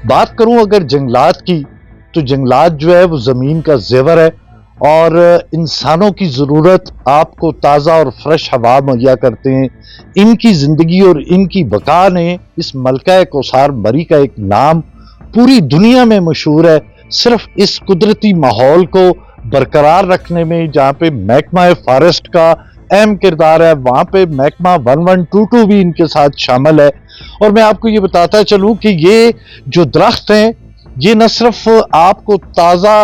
बात करूं अगर जंगलात की, तो जंगलात जो है वो ज़मीन का ज़ेवर है और इंसानों की ज़रूरत आपको ताज़ा और फ्रेश हवा मुहैया करते हैं। इनकी ज़िंदगी और इनकी बका ने इस मलका कौसार मरी का एक नाम पूरी दुनिया में मशहूर है, सिर्फ इस कुदरती माहौल को बरकरार रखने में, जहाँ पे महकमा फॉरेस्ट का अहम किरदार है, वहाँ पे महकमा 1122 भी इनके साथ शामिल है। और मैं आपको ये बताता चलूँ कि ये जो दरख्त हैं, ये न सिर्फ आपको ताज़ा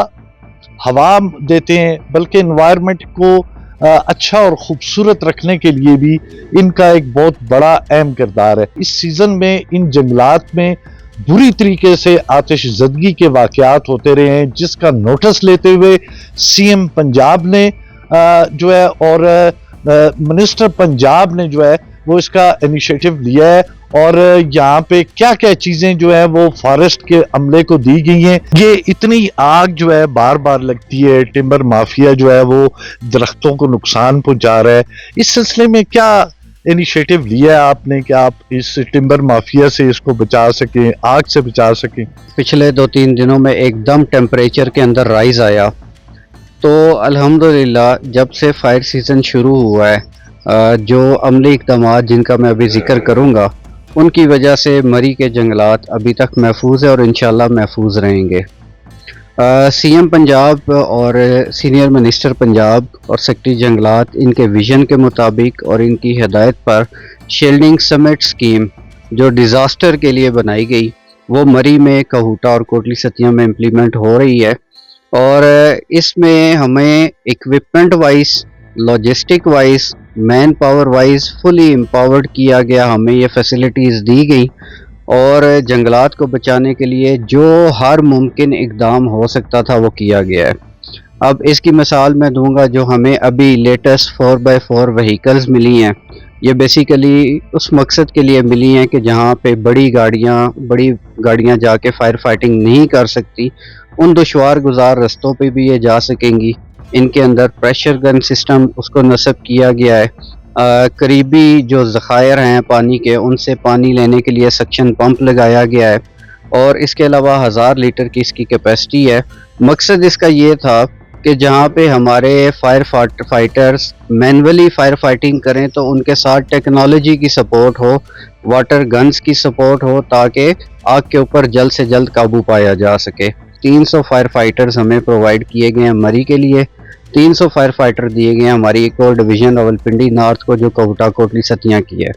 हवा देते हैं, बल्कि एनवायरनमेंट को अच्छा और ख़ूबसूरत रखने के लिए भी इनका एक बहुत बड़ा अहम किरदार है। इस सीज़न में इन जंगलात में बुरी तरीके से आतिश ज़दगी के वाक़यात होते रहे हैं, जिसका नोटिस लेते हुए सीएम पंजाब ने जो है और मिनिस्टर पंजाब ने जो है वो इसका इनिशिएटिव लिया है। और यहाँ पे क्या क्या चीज़ें जो है वो फॉरेस्ट के अमले को दी गई हैं। ये इतनी आग जो है बार बार लगती है, टिम्बर माफिया जो है वो दरख्तों को नुकसान पहुंचा रहा है। इस सिलसिले में क्या इनिशिएटिव लिया है आपने कि आप इस टिम्बर माफिया से इसको बचा सकें, आग से बचा सकें? पिछले 2-3 दिनों में एकदम टेम्परेचर के अंदर राइज आया, तो अल्हम्दुलिल्लाह जब से फायर सीज़न शुरू हुआ है, जो अमली इक़दामात जिनका मैं अभी ज़िक्र करूँगा, उनकी वजह से मरी के जंगलात अभी तक महफूज है और इंशाल्लाह महफूज रहेंगे। सीएम पंजाब और सीनियर मिनिस्टर पंजाब और सेक्रेटरी जंगलात इनके विज़न के मुताबिक और इनकी हिदायत पर शील्डिंग समिट स्कीम जो डिज़ास्टर के लिए बनाई गई, वो मरी में, कहूटा और कोटली सतिया में इम्प्लीमेंट हो रही है। और इसमें हमें equipment wise, logistic wise, man power wise fully empowered किया गया, हमें ये फैसिलिटीज़ दी गई और जंगलात को बचाने के लिए जो हर मुमकिन इक़दाम हो सकता था वो किया गया है। अब इसकी मिसाल मैं दूंगा, जो हमें अभी लेटेस्ट 4x4 व्हीकल्स मिली हैं, ये बेसिकली उस मकसद के लिए मिली हैं कि जहाँ पे बड़ी गाड़ियाँ जाके फायर फाइटिंग नहीं कर सकती, उन दुश्वार गुजार रस्तों पे भी ये जा सकेंगी। इनके अंदर प्रेशर गन सिस्टम उसको नस्ब किया गया है। करीबी जो ज़खायर हैं पानी के, उनसे पानी लेने के लिए सक्शन पंप लगाया गया है और इसके अलावा 1000 लीटर की इसकी कैपेसिटी है। मकसद इसका ये था कि जहाँ पे हमारे fire fighters manually fire fighting करें तो उनके साथ टेक्नोलॉजी की सपोर्ट हो, वाटर गन्स की सपोर्ट हो, ताकि आग के ऊपर जल्द से जल्द काबू पाया जा सके। 300 फायर फाइटर्स हमें प्रोवाइड किए गए हैं मरी के लिए। 300 फायर फाइटर दिए गए हैं हमारी एक और डिवीज़न रावलपिंडी नॉर्थ को, जो कहूटा कोटली सतिया की है।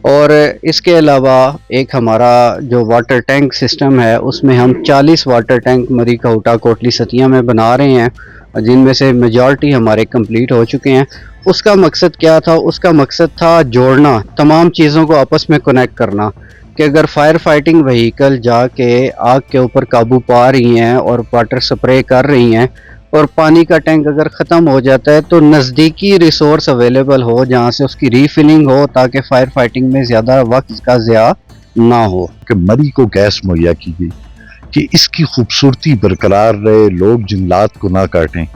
और इसके अलावा एक हमारा जो वाटर टैंक सिस्टम है, उसमें हम 40 वाटर टैंक मरी, कहूटा कोटली सतिया में बना रहे हैं, जिनमें से मेजॉरिटी हमारे कंप्लीट हो चुके हैं। उसका मकसद क्या था? उसका मकसद था जोड़ना, तमाम चीज़ों को आपस में कनेक्ट करना, कि अगर फायर फाइटिंग व्हीकल जाके आग के ऊपर काबू पा रही हैं और वाटर स्प्रे कर रही हैं और पानी का टैंक अगर ख़त्म हो जाता है, तो नज़दीकी रिसोर्स अवेलेबल हो जहाँ से उसकी रीफिलिंग हो, ताकि फायर फाइटिंग में ज़्यादा वक्त का ज़िया ना हो। कि मरी को गैस मुहैया की गई कि इसकी खूबसूरती बरकरार रहे, लोग जंगलात को ना काटें।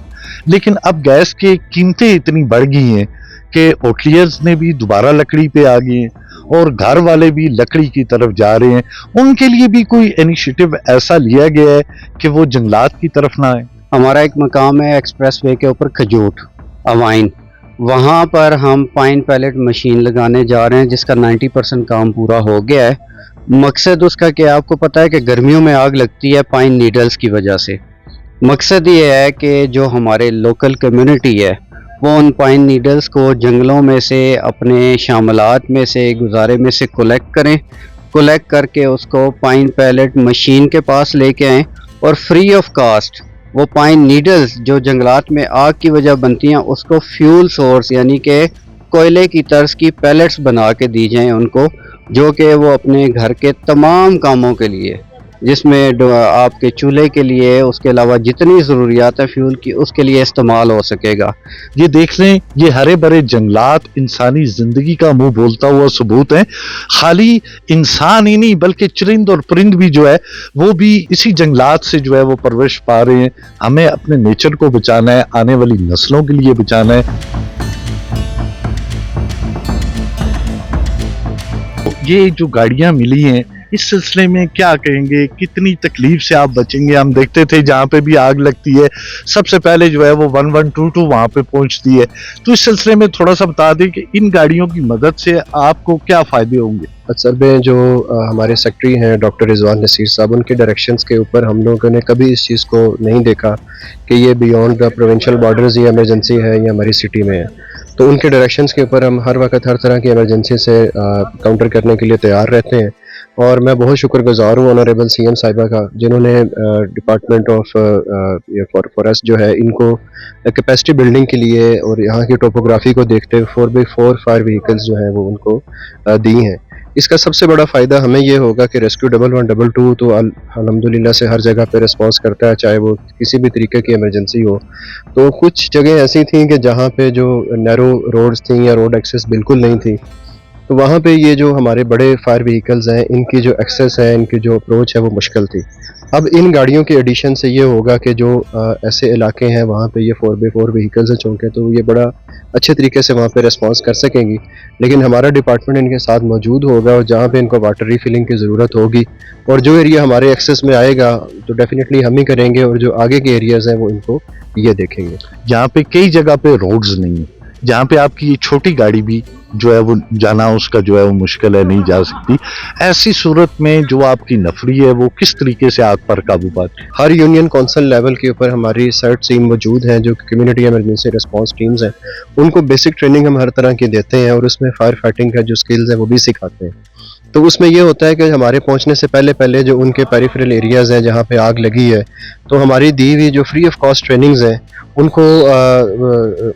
लेकिन अब गैस की कीमतें इतनी बढ़ गई हैं कि होटलियर्स ने भी दोबारा लकड़ी पे आ गए हैं और घर वाले भी लकड़ी की तरफ जा रहे हैं। उनके लिए भी कोई इनिशिएटिव ऐसा लिया गया है कि वो जंगलात की तरफ ना आए? हमारा एक मकाम है एक्सप्रेस वे के ऊपर, खजूट अवाइन, वहाँ पर हम पाइन पैलेट मशीन लगाने जा रहे हैं, जिसका 90% काम पूरा हो गया है। मकसद उसका क्या, आपको पता है कि गर्मियों में आग लगती है पाइन नीडल्स की वजह से। मकसद ये है कि जो हमारे लोकल कम्युनिटी है, वो उन पाइन नीडल्स को जंगलों में से, अपने शामलात में से, गुजारे में से कलेक्ट करके उसको पाइन पैलेट मशीन के पास लेके आएँ और फ्री ऑफ कास्ट वो पाइन नीडल्स जो जंगलात में आग की वजह बनती हैं, उसको फ्यूल सोर्स यानी कि कोयले की तर्ज की पैलेट्स बना के दी जाएँ उनको, जो कि वो अपने घर के तमाम कामों के लिए, जिसमें आपके चूल्हे के लिए, उसके अलावा जितनी ज़रूरियात है फ्यूल की, उसके लिए इस्तेमाल हो सकेगा। ये देख लें, ये हरे भरे जंगलात इंसानी ज़िंदगी का मुंह बोलता हुआ सबूत है। खाली इंसान ही नहीं, बल्कि चरिंद और परिंद भी जो है वो भी इसी जंगलात से जो है वो परवरिश पा रहे हैं। हमें अपने नेचर को बचाना है, आने वाली नस्लों के लिए बचाना है। ये जो गाड़ियां मिली हैं इस सिलसिले में क्या कहेंगे, कितनी तकलीफ से आप बचेंगे? हम देखते थे जहाँ पे भी आग लगती है सबसे पहले जो है वो 1122 वहाँ पे पहुँचती है। तो इस सिलसिले में थोड़ा सा बता दें कि इन गाड़ियों की मदद से आपको क्या फायदे होंगे? असल में जो हमारे सेक्रेटरी हैं डॉक्टर रिजवान नसीर साहब, उनके डायरेक्शंस के ऊपर हम लोगों ने कभी इस चीज़ को नहीं देखा कि ये बियॉन्ड द प्रोविंशियल बॉर्डर्स ये इमरजेंसी है या हमारी सिटी में है। तो उनके डायरेक्शंस के ऊपर हम हर वक्त हर तरह की इमरजेंसी से काउंटर करने के लिए तैयार रहते हैं। और मैं बहुत शुक्रगुजार हूँ ऑनरेबल सीएम साहिबा का, जिन्होंने डिपार्टमेंट ऑफ फॉरेस्ट जो है इनको कैपेसिटी बिल्डिंग के लिए और यहाँ की टोपोग्राफी को देखते हुए 4x4 फायर व्हीकल्स जो हैं वो उनको दी हैं। इसका सबसे बड़ा फ़ायदा हमें ये होगा कि रेस्क्यू 1122 तो अल्हम्दुलिल्लाह से हर जगह पे रिस्पॉन्स करता है, चाहे वो किसी भी तरीके की इमरजेंसी हो। तो कुछ जगह ऐसी थी कि जहाँ पे जो नैरो रोड्स थी या रोड एक्सेस बिल्कुल नहीं थी, तो वहाँ पे ये जो हमारे बड़े फायर व्हीकल्स हैं इनकी जो एक्सेस है, इनकी जो अप्रोच है वो मुश्किल थी। अब इन गाड़ियों के एडिशन से ये होगा कि जो ऐसे इलाके हैं वहाँ पे ये 4x4 व्हीकल्स हैं चूँकि, तो ये बड़ा अच्छे तरीके से वहाँ पे रिस्पॉन्स कर सकेंगी। लेकिन हमारा डिपार्टमेंट इनके साथ मौजूद होगा और जहाँ पे इनको वाटर रिफिलिंग की ज़रूरत होगी और जो एरिया हमारे एक्सेस में आएगा तो डेफिनेटली हम ही करेंगे, और जो आगे के एरियाज़ हैं वो इनको ये देखेंगे। यहाँ पे कई जगह पे रोड्स नहीं है, जहाँ पे आपकी ये छोटी गाड़ी भी जो है वो जाना उसका जो है वो मुश्किल है, नहीं जा सकती। ऐसी सूरत में जो आपकी नफरी है वो किस तरीके से आग पर काबू पाती है? हर यूनियन कौंसिल लेवल के ऊपर हमारी सर्ट टीम मौजूद है, जो कम्युनिटी इमरजेंसी रिस्पांस टीम्स हैं, उनको बेसिक ट्रेनिंग हम हर तरह की देते हैं और उसमें फायर फाइटिंग का जो स्किल्स है वो भी सिखाते हैं। तो उसमें ये होता है कि हमारे पहुंचने से पहले पहले जो उनके पेरिफेरल एरियाज़ हैं जहाँ पे आग लगी है, तो हमारी दी हुई जो फ्री ऑफ कॉस्ट ट्रेनिंग्स हैं उनको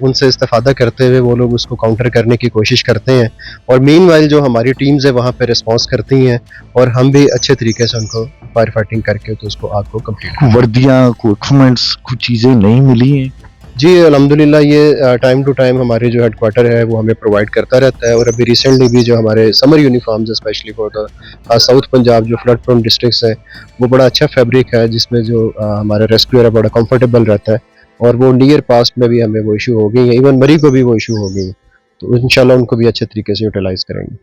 उनसे इस्तेफादा करते हुए वो लोग उसको काउंटर करने की कोशिश करते हैं। और मीनवाइल जो हमारी टीम्स है वहाँ पे रिस्पॉन्स करती हैं और हम भी अच्छे तरीके से उनको फायर फाइटिंग करके तो उसको आग को कंप्लीट। वर्दियाँ, कोई इक्विपमेंट्स, कुछ चीज़ें नहीं मिली हैं? जी अल्हम्दुलिल्लाह ये टाइम टू टाइम हमारे जो हेडक्वार्टर है वो हमें प्रोवाइड करता रहता है। और अभी रिसेंटली भी जो हमारे summer uniforms specially for the south Punjab जो फ्लड प्रोन डिस्ट्रिक्ट्स हैं, वो बड़ा अच्छा फैब्रिक है जिसमें जो हमारा रेस्क्यूअर है बड़ा कंफर्टेबल रहता है। और वो नियर पास्ट में भी हमें वो इशू हो गई है, इवन मरी को भी वो इशू हो गई है, तो इंशाल्लाह उनको भी अच्छे तरीके से यूटिलाइज़ करेंगे।